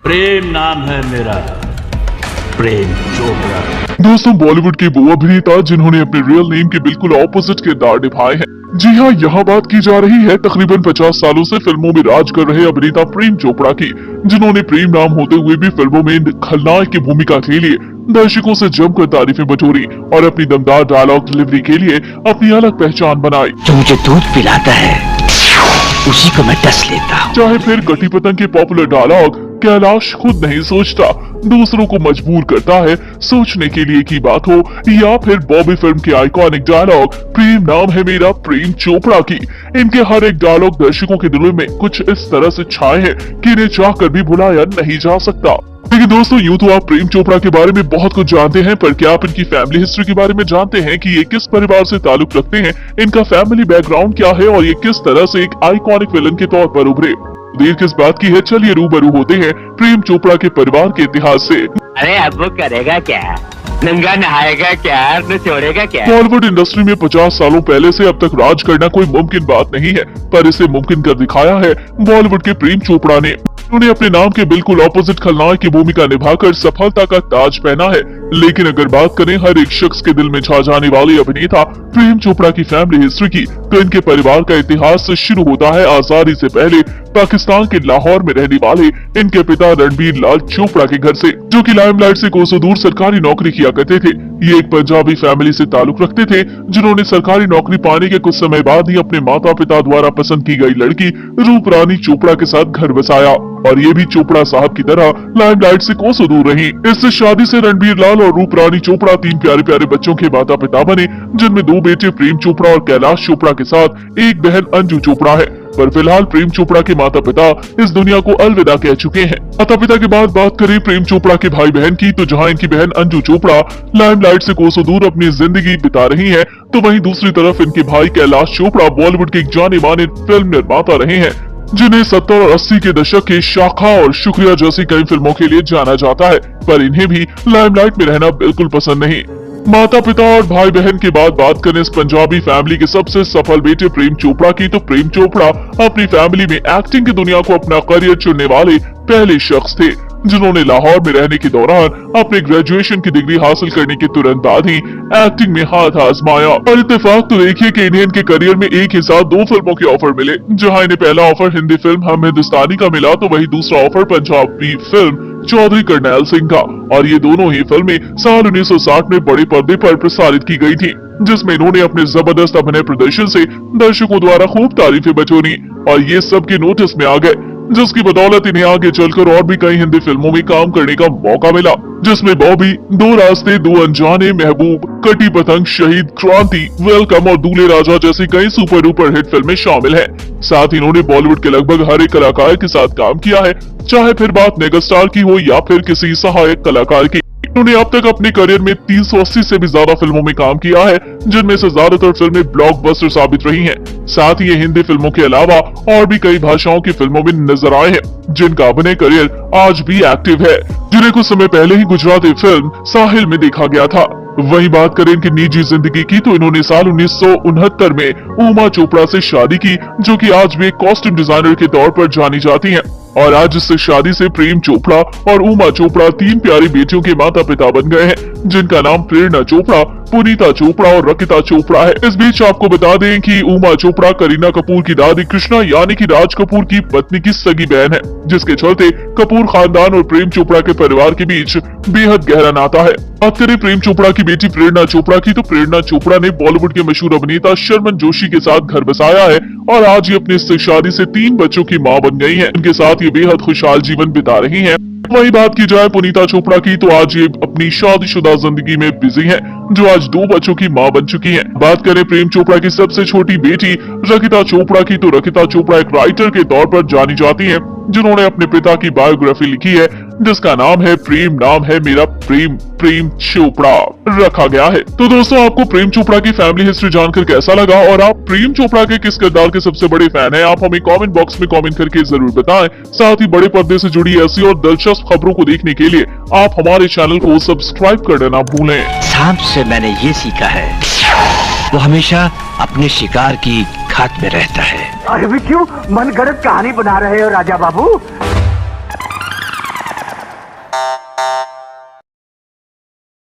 प्रेम नाम है मेरा, प्रेम चोपड़ा। दोस्तों, बॉलीवुड के वो अभिनेता जिन्होंने अपने रियल नेम के बिल्कुल ऑपोजिट किरदार निभाए हैं। जी हाँ, यहाँ बात की जा रही है तकरीबन 50 सालों से फिल्मों में राज कर रहे अभिनेता प्रेम चोपड़ा की, जिन्होंने प्रेम नाम होते हुए भी फिल्मों में खलनायक की भूमिका के लिए दर्शकों से जमकर तारीफें बटोरी और अपनी दमदार डायलॉग डिलीवरी के लिए अपनी अलग पहचान बनाई। जो मुझे दूध पिलाता है उसी को मैं डस लेता हूँ। चाहे फिर कटी पतंग के पॉपुलर डायलॉग कैलाश खुद नहीं सोचता, दूसरों को मजबूर करता है सोचने के लिए की बात हो, या फिर बॉबी फिल्म के आइकॉनिक डायलॉग प्रेम नाम है मेरा प्रेम चोपड़ा की, इनके हर एक डायलॉग दर्शकों के दिलों में कुछ इस तरह से छाए हैं कि इन्हें चाहकर भी भुलाया नहीं जा सकता। लेकिन दोस्तों, यूं तो आप प्रेम चोपड़ा के बारे में बहुत कुछ जानते हैं, पर क्या आप इनकी फैमिली हिस्ट्री के बारे में जानते हैं कि ये किस परिवार से ताल्लुक रखते हैं, इनका फैमिली बैकग्राउंड क्या है और ये किस तरह से एक आइकॉनिक विलन के तौर पर उभरे। देर किस बात की है, चलिए रूबरू होते हैं प्रेम चोपड़ा के परिवार के इतिहास से। अरे अब वो करेगा क्या? नंगा नहाएगा क्या? नचोड़ेगा क्या? बॉलीवुड इंडस्ट्री में 50 सालों पहले से अब तक राज करना कोई मुमकिन बात नहीं है, पर इसे मुमकिन कर दिखाया है बॉलीवुड के प्रेम चोपड़ा ने। उन्होंने अपने नाम के बिल्कुल ऑपोजिट खलनायक की भूमिका निभाकर सफलता का ताज पहना है। लेकिन अगर बात करें हर एक शख्स के दिल में छा जाने वाले अभिनेता प्रेम चोपड़ा की फैमिली हिस्ट्री की, तो इनके परिवार का इतिहास शुरू होता है आजादी से पहले पाकिस्तान के लाहौर में रहने वाले इनके पिता रणबीर लाल चोपड़ा के घर से, जो कि लाइमलाइट से कोसों दूर सरकारी नौकरी किया करते थे। ये एक पंजाबी फैमिली से ताल्लुक रखते थे, जिन्होंने सरकारी नौकरी पाने के कुछ समय बाद ही अपने माता पिता द्वारा पसंद की गई लड़की रूप रानी चोपड़ा के साथ घर बसाया, और ये भी चोपड़ा साहब की तरह लाइमलाइट से कोसों दूर रही। इस शादी से रणबीर लाल और रूप रानी चोपड़ा 3 प्यारे प्यारे बच्चों के माता पिता बने, जिनमें 2 बेटे प्रेम चोपड़ा और कैलाश चोपड़ा के साथ एक बहन अंजू चोपड़ा है। पर फिलहाल प्रेम चोपड़ा के माता पिता इस दुनिया को अलविदा कह चुके हैं। माता पिता के बाद बात करें प्रेम चोपड़ा के भाई बहन की, तो जहां इनकी बहन अंजू चोपड़ा लाइमलाइट से कोसों दूर अपनी जिंदगी बिता रही है, तो वहीं दूसरी तरफ इनके भाई कैलाश चोपड़ा बॉलीवुड के एक जाने माने फिल्म निर्माता रहे हैं, जिन्हें 70 और 80 के दशक के शाखा और शुक्रिया जैसी कई फिल्मों के लिए जाना जाता है, पर इन्हें भी लाइमलाइट में रहना बिल्कुल पसंद नहीं। माता पिता और भाई बहन के बाद बात करें इस पंजाबी फैमिली के सबसे सफल बेटे प्रेम चोपड़ा की, तो प्रेम चोपड़ा अपनी फैमिली में एक्टिंग की दुनिया को अपना करियर चुनने वाले पहले शख्स थे, जिन्होंने लाहौर में रहने के दौरान अपने ग्रेजुएशन की डिग्री हासिल करने के तुरंत बाद ही एक्टिंग में हाथ आजमाया। और इत्तेफाक तो देखिए कि इन्हें इनके करियर में एक ही साथ 2 फिल्मों के ऑफर मिले। जहां इन्हें पहला ऑफर हिंदी फिल्म हम हिंदुस्तानी का मिला, तो वही दूसरा ऑफर पंजाबी फिल्म चौधरी करनैल सिंह का, और ये दोनों ही फिल्में साल 1960 में बड़े पर्दे पर प्रसारित की गई थी, जिसमें इन्होंने अपने जबरदस्त अभिनय प्रदर्शन से दर्शकों द्वारा खूब तारीफें बटोरी और ये सबके नोटिस में आ गए, जिसकी बदौलत इन्हें आगे चलकर और भी कई हिंदी फिल्मों में काम करने का मौका मिला, जिसमें बॉबी, 2 रास्ते, 2 अनजाने, महबूब, कटी पतंग, शहीद, क्रांति, वेलकम और दूल्हे राजा जैसी कई सुपर डुपर हिट फिल्में शामिल हैं। साथ ही इन्होंने बॉलीवुड के लगभग हर एक कलाकार के साथ काम किया है, चाहे फिर बात मेगास्टार की हो या फिर किसी सहायक कलाकार की। उन्होंने अब तक अपने करियर में 380 से भी ज्यादा फिल्मों में काम किया है, जिनमें से ज्यादातर फिल्में ब्लॉकबस्टर साबित रही हैं। साथ ही ये हिंदी फिल्मों के अलावा और भी कई भाषाओं की फिल्मों में नजर आए हैं, जिनका अभिनय करियर आज भी एक्टिव है, जिन्हें कुछ समय पहले ही गुजराती फिल्म साहिल में देखा गया था। वही बात करें इनकी निजी जिंदगी की, तो इन्होंने साल 1969 में उमा चोपड़ा से शादी की, जो कि आज भी एक कॉस्ट्यूम डिजाइनर के तौर पर जानी जाती हैं। और आज इस शादी से प्रेम चोपड़ा और उमा चोपड़ा 3 प्यारी बेटियों के माता पिता बन गए हैं, जिनका नाम प्रेरणा चोपड़ा, पुनीता चोपड़ा और रकिता चोपड़ा है। इस बीच आपको बता दें कि उमा चोपड़ा करीना कपूर की दादी कृष्णा यानी कि राज कपूर की पत्नी की सगी बहन है, जिसके चलते कपूर खानदान और प्रेम चोपड़ा के परिवार के बीच बेहद गहरा नाता है। बात करें प्रेम चोपड़ा की बेटी प्रेरणा चोपड़ा की, तो प्रेरणा चोपड़ा ने बॉलीवुड के मशहूर अभिनेता शर्मन जोशी के साथ घर बसाया है और आज ये अपनी इस शादी से 3 बच्चों की मां बन गई हैं। इनके साथ ये बेहद खुशहाल जीवन बिता रही हैं। वही बात की जाए पुनीता चोपड़ा की, तो आज ये अपनी शादीशुदा जिंदगी में बिजी हैं, जो आज 2 बच्चों की मां बन चुकी हैं। बात करें प्रेम चोपड़ा की सबसे छोटी बेटी रकिता चोपड़ा की, तो रकिता चोपड़ा एक राइटर के तौर पर जानी जाती हैं, जिन्होंने अपने पिता की बायोग्राफी लिखी है, जिसका नाम है प्रेम नाम है मेरा प्रेम प्रेम चोपड़ा रखा गया है। तो दोस्तों, आपको प्रेम चोपड़ा की फैमिली हिस्ट्री जानकर कैसा लगा और आप प्रेम चोपड़ा के किस किरदार के सबसे बड़े फैन हैं? आप हमें कमेंट बॉक्स में कमेंट करके जरूर बताएं। साथ ही बड़े पर्दे से जुड़ी ऐसी और दिलचस्प खबरों को देखने के लिए आप हमारे चैनल को सब्सक्राइब करना ना भूलें। सांप से मैंने ये सीखा है, वो हमेशा अपने शिकार की खाक में रहता है। अरे भी क्यों मन गढ़ंत कहानी बना रहे हो राजा बाबू?